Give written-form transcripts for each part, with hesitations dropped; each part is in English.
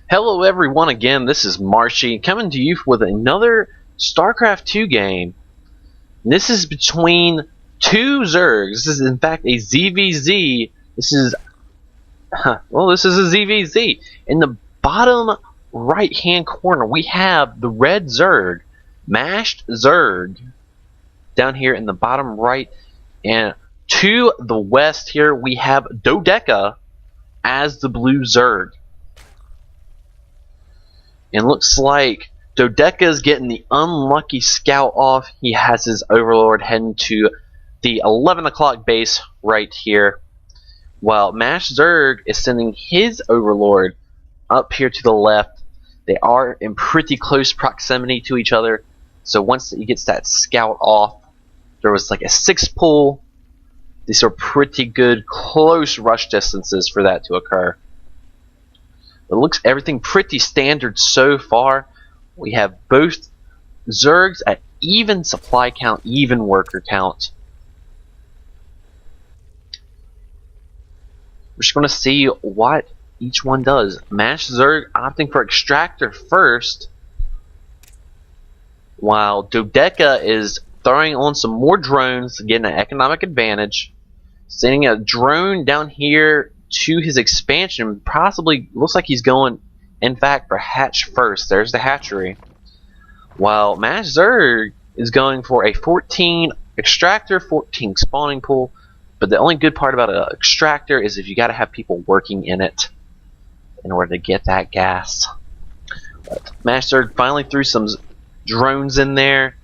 Hello everyone again, this is Marshee coming to you with another Starcraft 2 game. This is between two Zergs. This is in fact a ZvZ. This is a ZvZ. In the bottom right hand corner we have the red Zerg, MashedZerg, down here in the bottom right, and to the west here we have Dodeka as the blue Zerg. And looks like Dodeka is getting the unlucky scout off. He has his overlord heading to the 11 o'clock base right here, while MashedZerg is sending his overlord up here to the left. They are in pretty close proximity to each other, so once he gets that scout off, there was like a 6 pull. These are pretty good close rush distances for that to occur. It looks everything pretty standard so far. We have both Zergs at even supply count, even worker count. We're just going to see what each one does. MashedZerg opting for extractor first, while Dodeka is throwing on some more drones to get an economic advantage. Sending a drone down here to his expansion, possibly looks like he's going in fact for hatch first. There's the hatchery, while MashedZerg is going for a 14 extractor, 14 spawning pool. But the only good part about an extractor is if you got to have people working in it in order to get that gas. But MashedZerg finally threw some drones in there.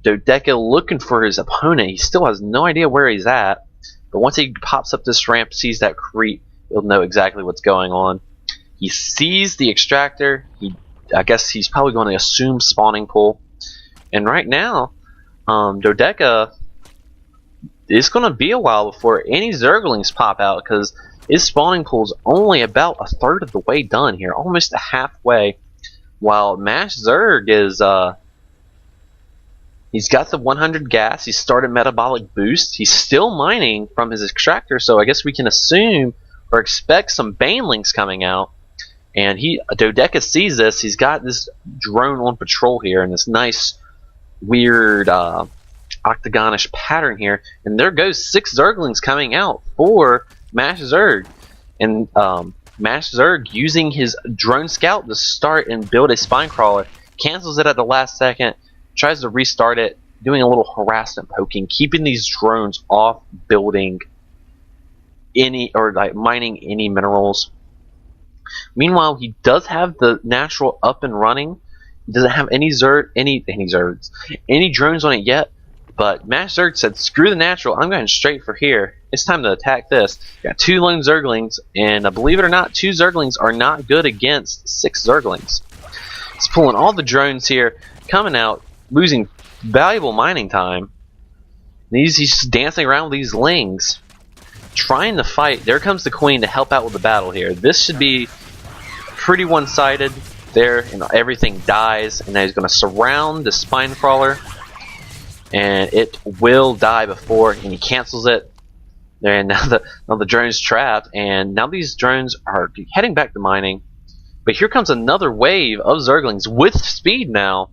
Dodeka looking for his opponent. He still has no idea where he's at. But once he pops up this ramp, sees that creep, he'll know exactly what's going on. He sees the extractor. I guess he's probably going to assume spawning pool. And right now, Dodeka, it's going to be a while before any Zerglings pop out, because his spawning pool's only about a third of the way done here, almost a halfway. While MashedZerg is he's got the 100 gas. He started metabolic boost. He's still mining from his extractor, so I guess we can assume or expect some banelings coming out. And Dodeka sees this. He's got this drone on patrol here in this nice, weird, octagonish pattern here. And there goes 6 Zerglings coming out for MashedZerg. And MashedZerg, using his drone scout to start and build a spine crawler, cancels it at the last second. Tries to restart it, doing a little harassment poking, keeping these drones off building any or like mining any minerals. Meanwhile, he does have the natural up and running. He doesn't have any Zergs, any drones on it yet. But MashedZerg said, "Screw the natural. I'm going straight for here. It's time to attack this." Got 2 lone Zerglings, and believe it or not, 2 Zerglings are not good against 6 Zerglings. He's pulling all the drones here, coming out, losing valuable mining time. He's just dancing around with these lings, trying to fight. There comes the queen to help out with the battle here. This should be pretty one-sided. There, everything dies, and now he's going to surround the spine crawler, and it will die before, and he cancels it. There, and now the drone's trapped, and now these drones are heading back to mining. But here comes another wave of Zerglings with speed now.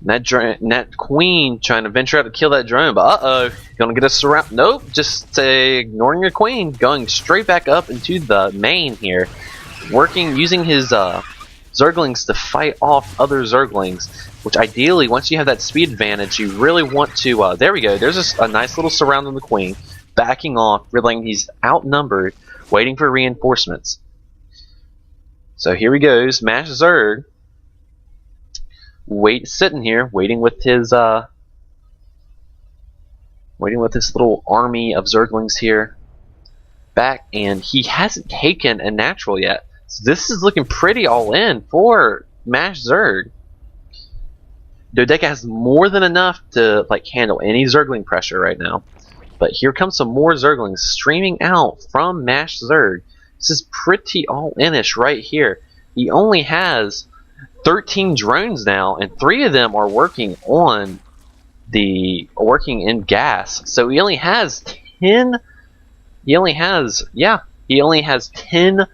That queen trying to venture out to kill that drone, but gonna get us surrounded. Nope, just ignoring your queen, going straight back up into the main here, using his Zerglings to fight off other Zerglings. Which ideally, once you have that speed advantage, you really want to. There we go. There's a nice little surround on the queen, backing off, realizing he's outnumbered, waiting for reinforcements. So here he goes, MashedZerg. Sitting here, waiting with his little army of Zerglings here back, and he hasn't taken a natural yet. So this is looking pretty all in for MashedZerg. Dodeka has more than enough to handle any Zergling pressure right now. But here comes some more Zerglings streaming out from MashedZerg. This is pretty all-in-ish right here. He only has 13 drones now, and 3 of them are working in gas. So he only has 10. He only has 10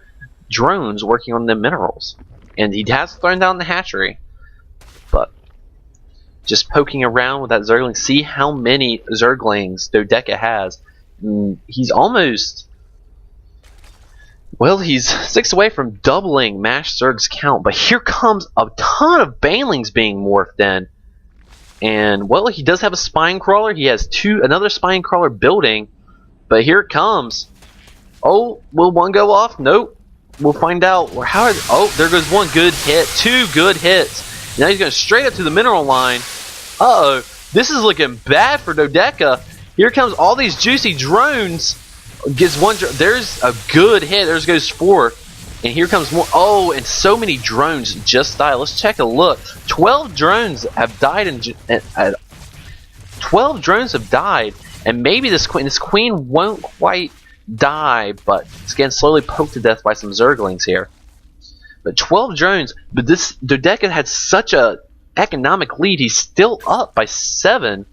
drones working on the minerals. And he has thrown down the hatchery. But just poking around with that Zergling, see how many Zerglings Dodeka has. He's almost... Well, he's 6 away from doubling MashedZerg's count. But here comes a ton of Banelings being morphed in. And, well, he does have a Spine Crawler. He has another Spine Crawler building. But here it comes. Oh, will one go off? Nope. We'll find out. Oh, there goes one good hit. 2 good hits. Now he's going straight up to the mineral line. Uh-oh. This is looking bad for Dodeka. Here comes all these juicy drones. Gets one. There's a good hit. There goes 4. And here comes more. Oh, and so many drones just died. Let's take a look. 12 drones have died. 12 drones have died. And maybe this queen won't quite die, but it's getting slowly poked to death by some Zerglings here. But 12 drones. But this Dodeka had such a economic lead. He's still up by 7.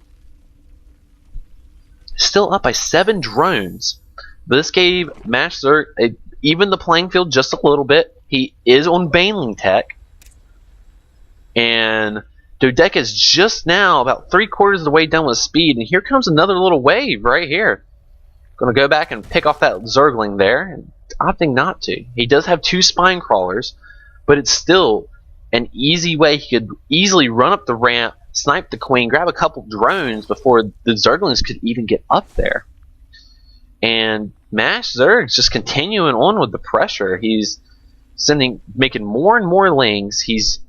Still up by 7 drones. But this gave MashedZerg even the playing field just a little bit. He is on Baneling tech. And Dodeka is just now about 3/4 of the way done with speed. And here comes another little wave right here. Going to go back and pick off that Zergling there. And opting not to. He does have 2 Spine Crawlers. But it's still an easy way. He could easily run up the ramp, snipe the queen, grab a couple drones before the Zerglings could even get up there. And MashedZerg's just continuing on with the pressure. He's making more and more lings. He's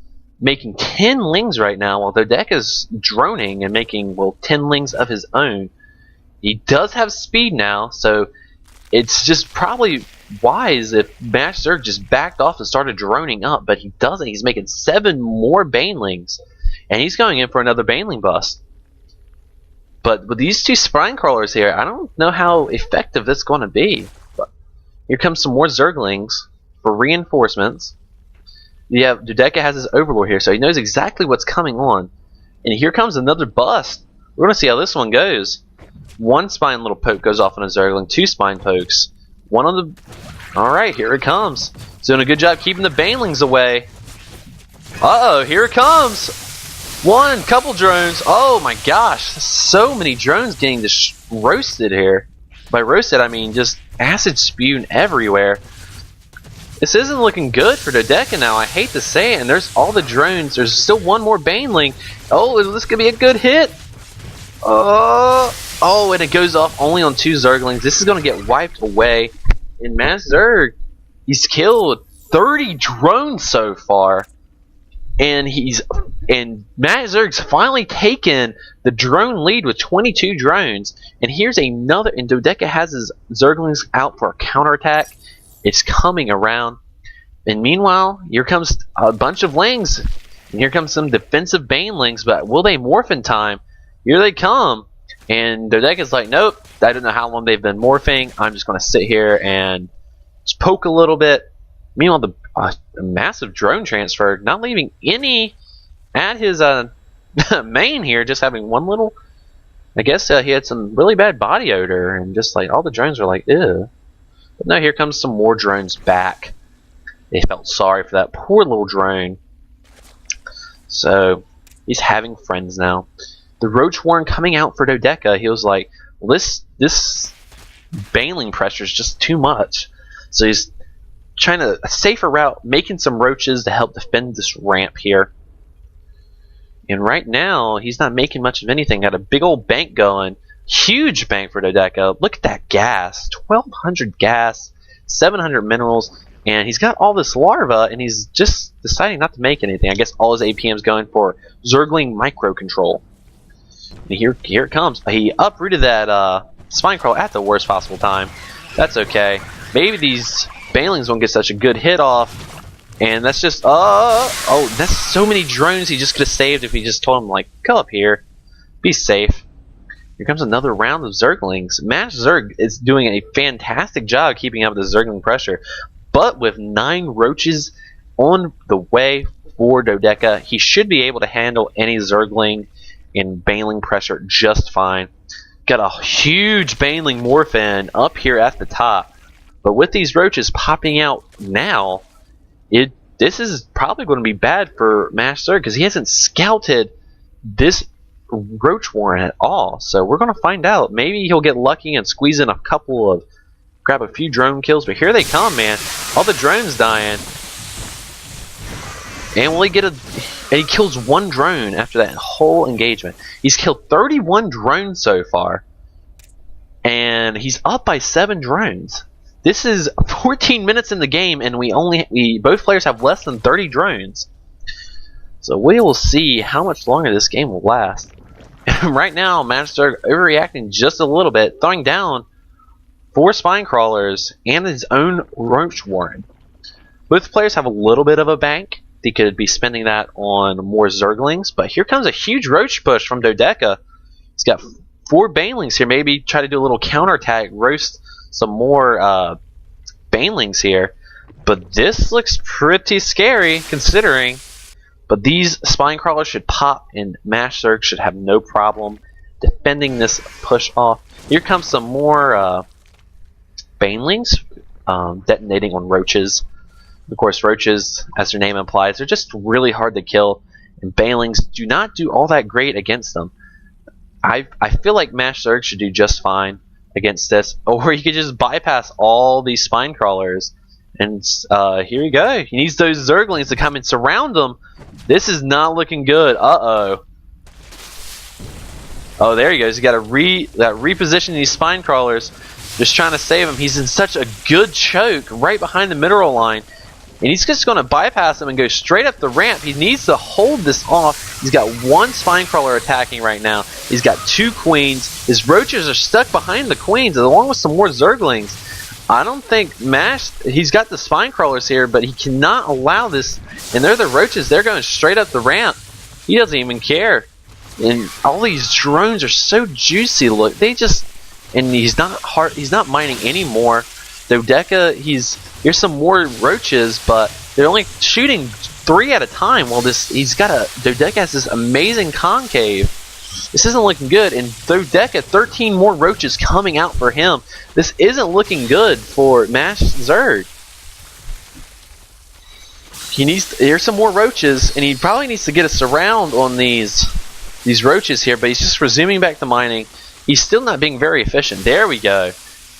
making 10 lings right now, while Dodeka's droning and making, well, 10 lings of his own. He does have speed now, so it's just probably wise if MashedZerg just backed off and started droning up, but he doesn't. He's making 7 more Banelings, and he's going in for another Baneling bust. But with these 2 Spine Crawlers here, I don't know how effective this is going to be. But here comes some more Zerglings for reinforcements. Yeah, Dodeka has his Overlord here, so he knows exactly what's coming on. And here comes another bust. We're going to see how this one goes. 1 spine little poke goes off on a Zergling, 2 spine pokes. One on the... Alright, here it comes. He's doing a good job keeping the Banelings away. Uh-oh, here it comes! Couple drones. Oh my gosh, so many drones getting just roasted here. By roasted, I mean just acid spewing everywhere. This isn't looking good for Dodeka now, I hate to say it. And there's all the drones. There's still one more Baneling. Oh, this could be a good hit. Oh, and it goes off only on 2 Zerglings. This is going to get wiped away. And MashedZerg, he's killed 30 drones so far. And MashedZerg's finally taken the drone lead with 22 drones. And here's another. And Dodeka has his Zerglings out for a counterattack. It's coming around. And meanwhile, here comes a bunch of lings. And here comes some defensive Banelings. But will they morph in time? Here they come. And Dodeka's like, nope. I don't know how long they've been morphing. I'm just going to sit here and just poke a little bit. Meanwhile, the massive drone transfer, not leaving any at his main here, just having one little. I guess he had some really bad body odor, and just like all the drones were like, ew. But no, here comes some more drones back. They felt sorry for that poor little drone. So he's having friends now. The Roach Warren coming out for Dodeka, he was like, well, this Baneling pressure is just too much. So he's trying a safer route, making some roaches to help defend this ramp here. And right now, he's not making much of anything. Got a big old bank going. Huge bank for Dodeka. Look at that gas. 1,200 gas, 700 minerals, and he's got all this larva, and he's just deciding not to make anything. I guess all his APM's going for Zergling micro-control. And here it comes. He uprooted that Spine Crawl at the worst possible time. That's okay. Maybe these Banelings won't get such a good hit off. And that's just, oh, that's so many drones he just could have saved if he just told him, like, come up here. Be safe. Here comes another round of Zerglings. MashedZerg is doing a fantastic job keeping up with the Zergling pressure. But with 9 roaches on the way for Dodeka, he should be able to handle any Zergling and Baneling pressure just fine. Got a huge Baneling Morphin up here at the top. But with these roaches popping out now, this is probably going to be bad for MashedZerg because he hasn't scouted this roach warren at all. So we're going to find out. Maybe he'll get lucky and squeeze in grab a few drone kills. But here they come, man. All the drones dying. And will he get and he kills one drone after that whole engagement. He's killed 31 drones so far. And he's up by 7 drones. This is 14 minutes in the game, and both players have less than 30 drones. So we will see how much longer this game will last. Right now, MashedZerg overreacting just a little bit, throwing down 4 spine crawlers and his own roach warren. Both players have a little bit of a bank. They could be spending that on more zerglings, but here comes a huge roach push from Dodeka. He's got 4 banelings here. Maybe try to do a little counterattack, roast some more banelings here. But this looks pretty scary considering. But these spine crawlers should pop, and MashedZerg should have no problem defending this push off. Here comes some more banelings detonating on roaches. Of course, roaches, as their name implies, they're just really hard to kill, and banelings do not do all that great against them. I feel like MashedZerg should do just fine against this, or you could just bypass all these spine crawlers. And here you go. He needs those zerglings to come and surround him. This is not looking good. Uh-oh. Oh, there he goes. You got to reposition these spine crawlers. Just trying to save him. He's in such a good choke right behind the mineral line. And he's just going to bypass him and go straight up the ramp. He needs to hold this off. He's got 1 spine crawler attacking right now. He's got 2 queens. His roaches are stuck behind the queens along with some more zerglings. I don't think he's got the spine crawlers here, but he cannot allow this. And they're the roaches. They're going straight up the ramp. He doesn't even care. And all these drones are so juicy. Look, and he's not mining anymore. Dodeka, here's some more roaches, but they're only shooting 3 at a time. While Dodeka has this amazing concave. This isn't looking good, and Dodeka, 13 more roaches coming out for him. This isn't looking good for MashedZerg. Here's some more roaches, and he probably needs to get a surround on these roaches here, but he's just resuming back to mining. He's still not being very efficient. There we go.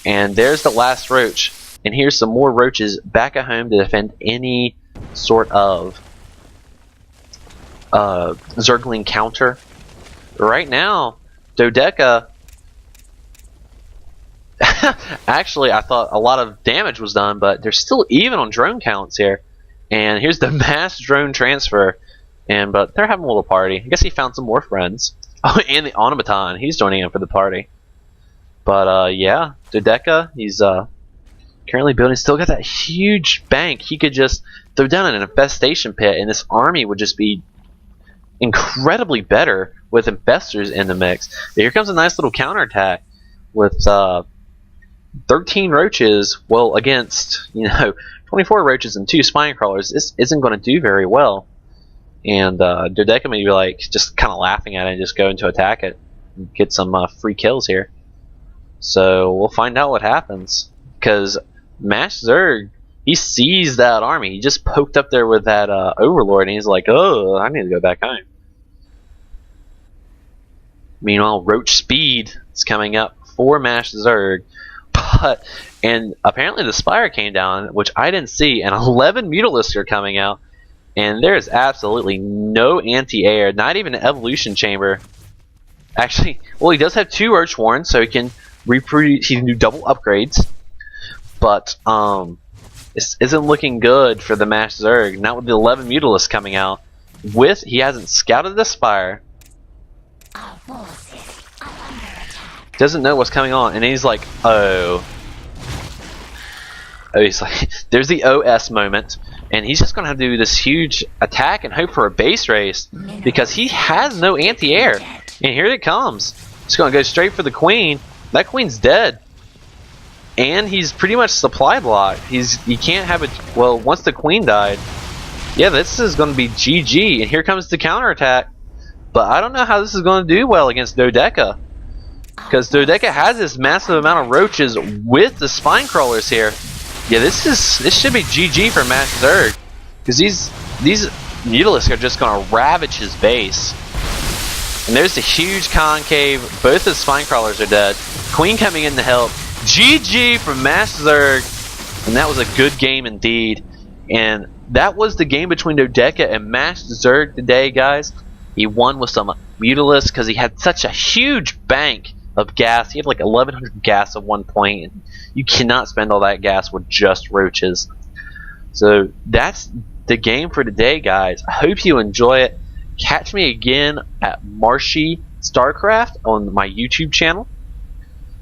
And there's the last roach. And here's some more roaches back at home to defend any sort of zergling counter. Right now, Dodeka... Actually, I thought a lot of damage was done, but they're still even on drone counts here. And here's the mass drone transfer. But they're having a little party. I guess he found some more friends. Oh, and the automaton. He's joining in for the party. But, yeah, Dodeka, he's currently building. Still got that huge bank. He could just throw down an infestation pit, and this army would just be incredibly better with infestors in the mix. But here comes a nice little counterattack with 13 roaches. Well, against 24 roaches and 2 spine crawlers, this isn't going to do very well. And Dodeka may be like just kind of laughing at it and just going to attack it and get some free kills here. So we'll find out what happens, because MashedZerg, he sees that army. He just poked up there with that overlord, and he's like, oh, I need to go back home. Meanwhile, roach speed is coming up for MashedZerg, and apparently the spire came down, which I didn't see, and 11 Mutalisks are coming out, and there is absolutely no anti-air, not even an evolution chamber. Actually, well, he does have 2 Roach Warrens, so he can reproduce. He can do double upgrades, but this isn't looking good for the MashedZerg. Not with the 11 Mutalisks coming out. He hasn't scouted the spire. Doesn't know what's coming on, and he's like, oh. He's like, there's the OS moment, and he's just gonna have to do this huge attack and hope for a base race because he has no anti-air. And here it comes. He's gonna go straight for the queen. That queen's dead, and he's pretty much supply blocked. He can't have it. Well, once the queen died, yeah, this is gonna be GG. And here comes the counterattack. But I don't know how this is gonna do well against Dodeka, because Dodeka has this massive amount of roaches with the spine crawlers here. Yeah, this should be GG for MashedZerg, because these Mutalisks are just going to ravage his base. And there's the huge concave. Both his spine crawlers are dead. Queen coming in to help. GG for MashedZerg, and that was a good game indeed. And that was the game between Dodeka and MashedZerg today, guys. He won with some Mutalisks because he had such a huge bank of gas. He had like 1100 gas at one point, and you cannot spend all that gas with just roaches. So that's the game for today, guys. I hope you enjoy it. Catch me again at Marshee Starcraft on my YouTube channel.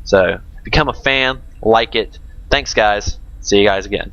So become a fan, like it. Thanks, guys. See you guys again.